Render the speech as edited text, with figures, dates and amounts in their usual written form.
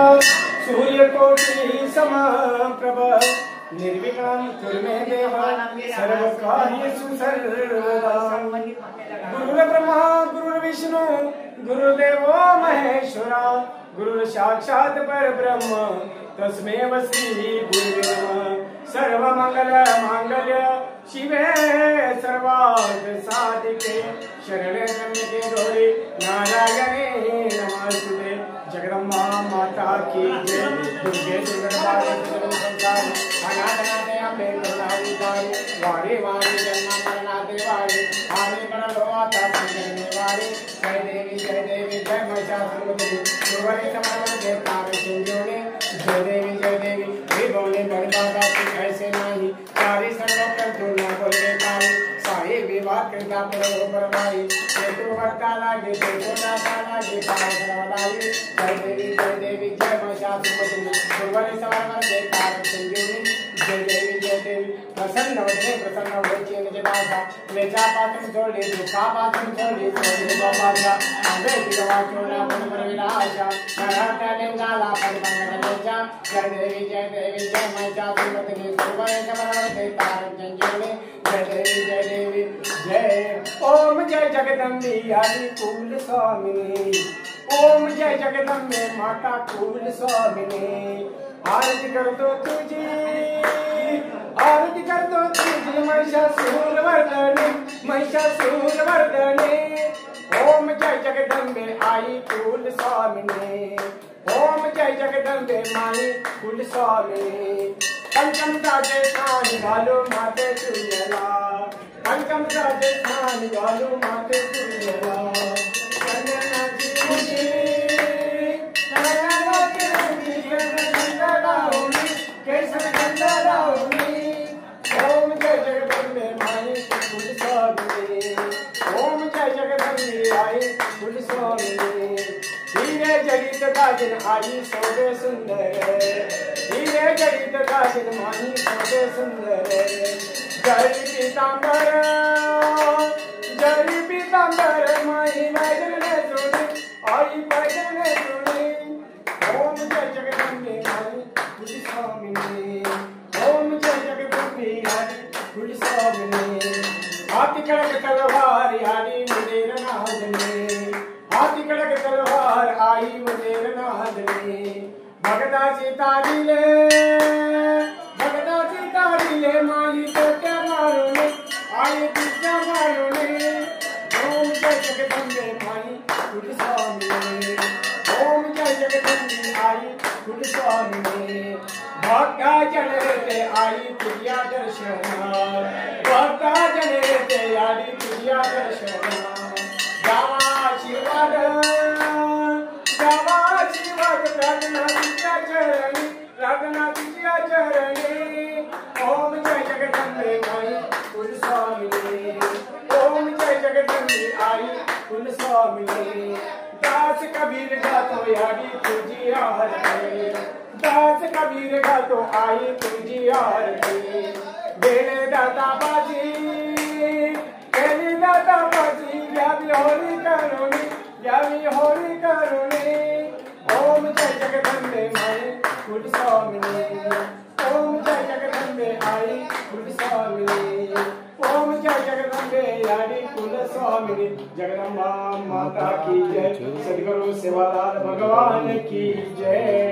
सूर्यकोटि समप्रभ निर्विघ्नं कुरु मे देव सर्वकार्येषु सर्वदा। गुरुर्ब्रह्मा गुरुर्विष्णु गुरुर्देवो महेश्वरा गुरुर् साक्षात् परब्रह्म तस्मै श्री गुरुवे नमः। सर्वमंगल मांगल्य शिवे सर्वार्थ साधिके शरणे त्र्यंबके गौरी नारायणे नमोस्तुते। जगदम्बा माता की जय। दुर्गे दुर्गावती संसार अनाथनाथे अम्बे करुणावतारी वाणी वाणी जन्म मरणाते वाणी आने करो आता संजने वाणी। जय देवी जय महिषासुरमर्दिनी गुरुवरे समर्पण के तारे संजोने। जय देवी विभोने बड़बागा की ऐसे नहीं सारी सर्वकर तुलना बोले पाई साई विवाह कृता परो परवाई ये तो वर्ता लागे तो कोटा लागे पावलाई। जय देवी जय महिषासुरमर्दिनी गुरुवरे समर्पण के तारे संजोने। जय देवी प्रसन्न होते चेन जनासा ले जा पातम छोड़े दुखा पातम छोड़े छोड़े बाबा आगे दिवा चोला बन पर विलासा नराता लेंगाला पर मंगल जा। जय देवी जय महिषासुरमर्दिनी गुरुवरे समर्पण के तारे संजोने। जय देवी जय। ओम जय जगदम्बे आदि कुल स्वामिनी ओम जय जगदम्बे माता कुल स्वामिनी। आरती कर दो तुझी आरती कर दो तुझी महिषासुरमर्दिनी महिषासुरमर्दिनी। ओम जय जगदम्बे आई कुल स्वामिनी ओम जय जगदम्बे माई कुल स्वामिनी। पंचम राजस्थान वालो माते तुझला पंचम राजस्थान वालो माते तुझला। ओम जय जगदम्बे माई कुल स्वामिनी ओम जय जगदम्बे आई कुल स्वामिनी। हीरे जड़ित काजल आई सोबे सुंदर हीरे जड़ित काजल माही सोबे सुंदर। जय पीतांबर माही भजन ने सुनी आई भजन ने सुनी। ओम जय जगदम्बे माई कुल स्वामिनी ओम जय जगदम्बे आई कुल स्वामिनी। हाथी कड़क तलवार आई मुदेर नादने हाथी कड़क तलवार आई मुदेर नादने। भगता सीतारी ले माली तो क्या मारो ने आई क्या मारो ने। ओम जय जगदम्बे माई कुल स्वामिनी ओम जय जगदम्बे आई कुल स्वामिनी। भक्ता जन रे आई तुझिया दर्शना भक्ता जन रे आई तुझिया दर्शना। जावा आशीर्वाद प्रार्थना तुझ्या चरणी प्रार्थना तुझ्या चरणी। ओम जय जगदम्बे माई कुल स्वामिनी ओम जय जगदम्बे आई कुल स्वामिनी। दास कबीर गातो यारी तुझी आरती दास कबीर गातो आई तुझी आरती। बेले दाता बाजी यावी होरी करुणी। ओम जय जगदम्बे माई कुल स्वामिनी ओम जय जगदम्बे आई कुल स्वामिनी ओम जय जगदम्बे आई कुल स्वामिनी। जगदम्बा माता की जय। सद्गुरु सेवालाल भगवान की जय।